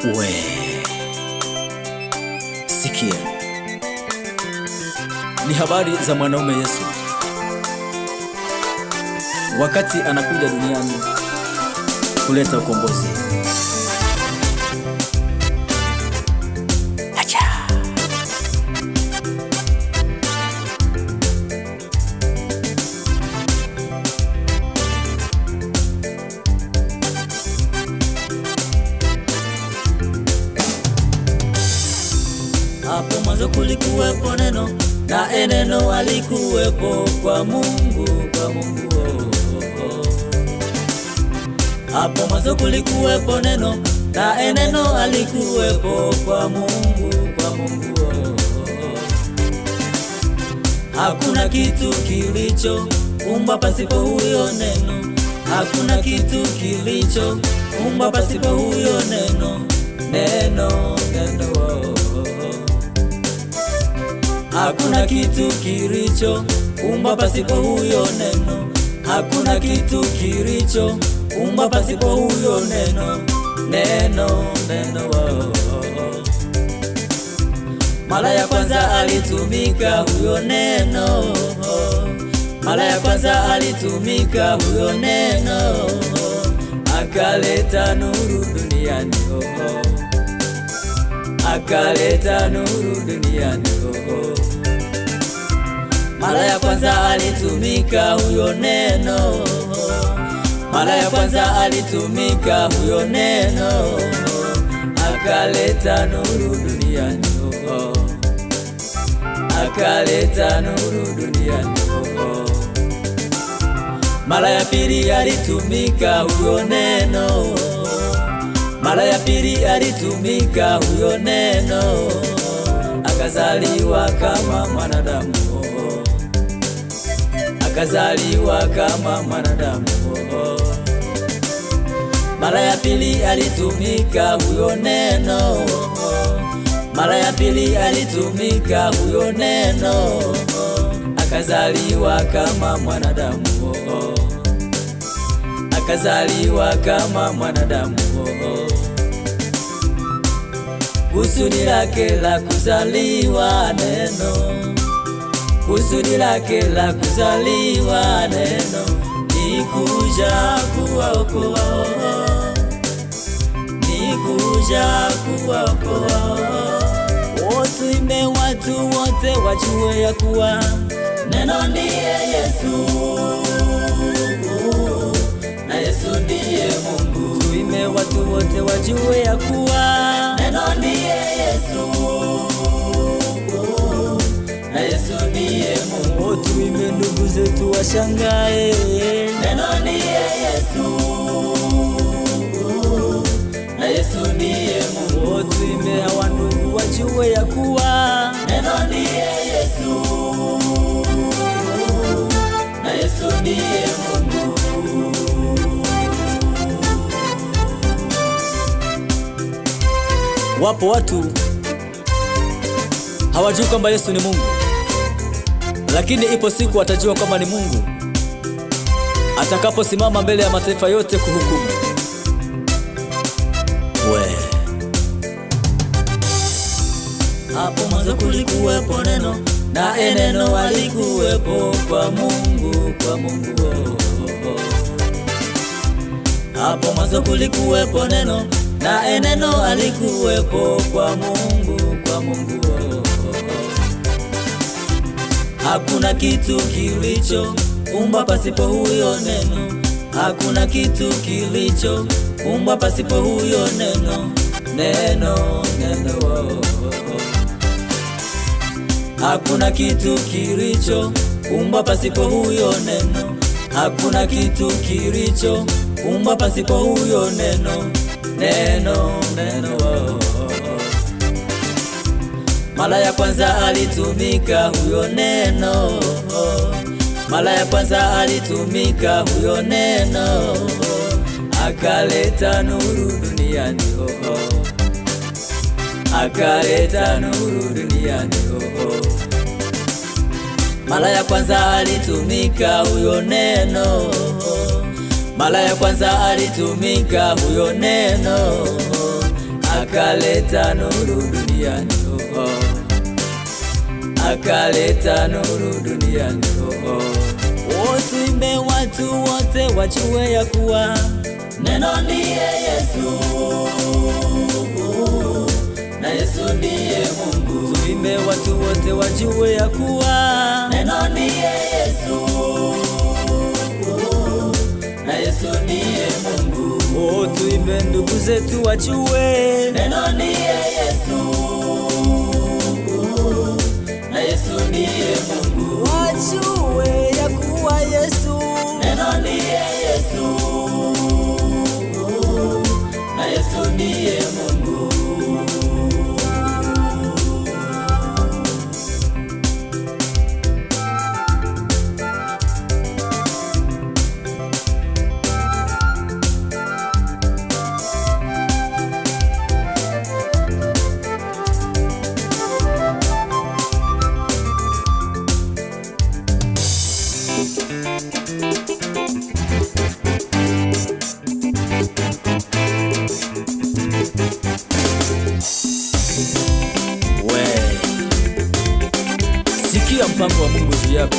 We sikia, ni habari za mwanaume Yesu wakati anakuja duniani kuleta ukombozi. Hapo mwanzo kulikuwepo neno, na neno alikuwepo kwa Mungu, Hapo mwanzo kulikuwepo neno, na neno alikuwepo kwa Mungu, Hakuna kitu kilichoumbwa pasipo huyo neno, hakuna kitu kilichoumbwa pasipo huyo neno. Hakuna kitu kilichoumbwa pasipo huyo neno, hakuna kitu kilichoumbwa pasipo huyo neno. Mara ya kwanza alitumika huyo neno, mara ya kwanza alitumika huyo neno, akaleta nuru duniani, akaleta nuru duniani. Mara ya kwanza alitumika huyo neno, mara ya kwanza alitumika huyo neno, akaleta nuru duniani, akaleta nuru duniani. Mara ya pili alitumika huyo neno, mara ya pili alitumika huyo neno, akazaliwa kama mwanadamu, akazaliwa kama mwanadamu. Mara ya pili alitumika huyo neno, mara ya pili alitumika huyo neno, akazaliwa kama mwanadamu, akazaliwa kama mwanadamu. Kusudi lake la kuzaliwa neno, kusudi lake la kuzaliwa neno, ni kuja kuwaokoa, ni kuja kuwaokoa. Tuimbe watu wote wajue ya kuwa neno ndiye Yesu, na Yesu ndiye Mungu. Tuimbe watu wote wajue ya kuwa neno ndiye Yesu, na Yesu ndiye Mungu. Tuimbe ndugu zetu washangae, neno ndiye Yesu, na Yesu ndiye Mungu. Tuimbe hawa ndugu wajue ya kuwa neno ndiye Yesu, na Yesu ndiye Mungu. Wapo watu hawajui kwamba Yesu ni Mungu, lakini ipo siku watajua kwamba ni Mungu atakaposimama mbele ya mataifa yote kuhukumu. Hapo mwanzo kulikuwepo neno, na neno alikuwepo kwa Mungu, Hapo mwanzo kulikuwepo neno, na neno alikuwepo kwa Mungu, Hakuna kitu kilichoumbwa pasipo huyo neno, hakuna kitu kilichoumbwa pasipo huyo neno. Hakuna kitu kilichoumbwa pasipo huyo neno, hakuna kitu kilichoumbwa pasipo huyo neno. Mara ya kwanza alitumika huyo neno, mara ya kwanza alitumika huyo neno, akaleta nuru duniani, akaleta nuru duniani. Mara ya kwanza alitumika huyo neno, mara ya kwanza alitumika huyo neno, akaleta nuru duniani. Akaleta nuru duniani. Tuimbe watu wote wajue ya kuwa neno ndiye Yesu, na Yesu ndiye Mungu. Tuimbe watu wote wajue ya kuwa neno ndiye Yesu, na Yesu ndiye Mungu. Tuimbe ndugu zetu wajue neno ndiye Yesu, na Yesu ndiye Mungu. Wajue ya kuwa Yesu neno ndiye Yesu, na Yesu ndiye Mungu. Sikia mpango wa Mungu juu yako.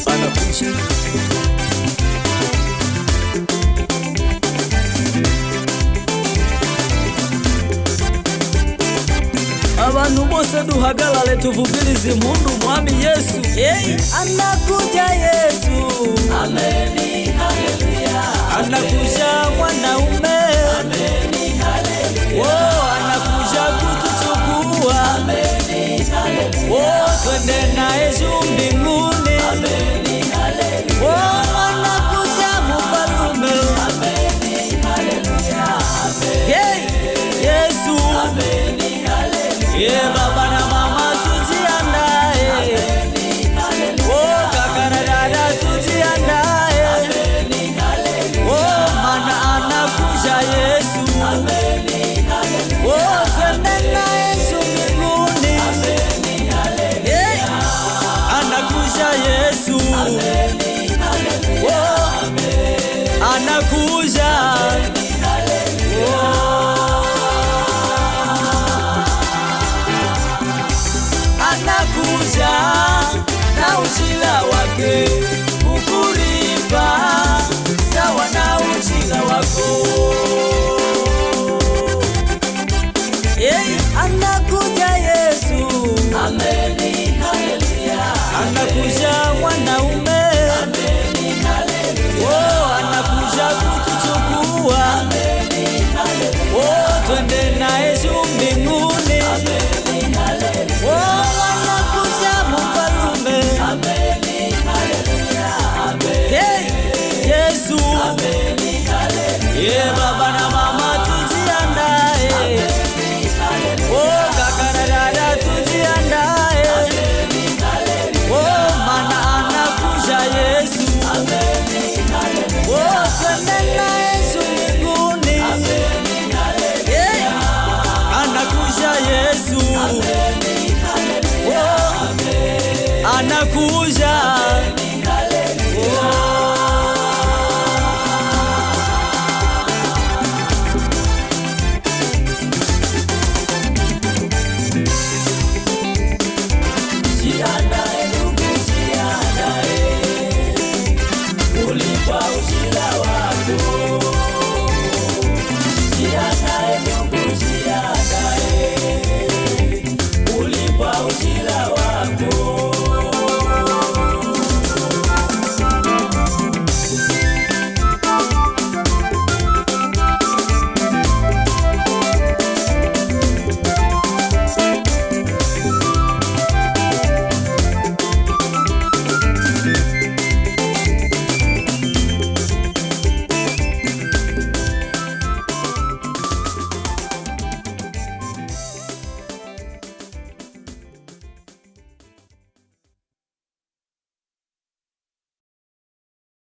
Anakuja. Abantu bose duhagalale tuvugirize impundu mwami Yesu. Anakuja Yesu. Amen. Haleluya. Anakuja mwanaume. Amen. Haleluya. Anakuja kutuchukua. Amen. Twende naye juu mbinguni. Amen. Haleluya. Anakuja mfalume. Amen. Haleluya. Yesu. Amen. Baba na mama tujiandae. Amen. Haleluya. Kaka na dada tujiandae. Amen. Haleluya. Maana anakuja Yesu. Amen. Haleluya. Twende naye juu mbinguni. Amen. Haleluya. Anakuja Yesu. Amen. Haleluya. Anakuja. Anakuja na ujira wake kukulipa sawa na ujira wako. Anakuja Yesu. Amen. Haleluya. Anakuja mwanaume. Amen. Haleluya. Anakuja kutuchukua. Amen. Haleluya. Twende naye juu mbinguni. Amen. Haleluya. Anakuja mfalume. Amen. Haleluya. Yesu. Amen. Haleluya. Baba na mama tujiandae. Amen. Haleluya. Kaka na dada tujiandae. Amen. Haleluya. Maana anakuja Yesu. Amen. Haleluya. Twende naye juu mbinguni. Amen. Haleluya. Anakuja Yesu. Amen. Haleluya. Anakuja.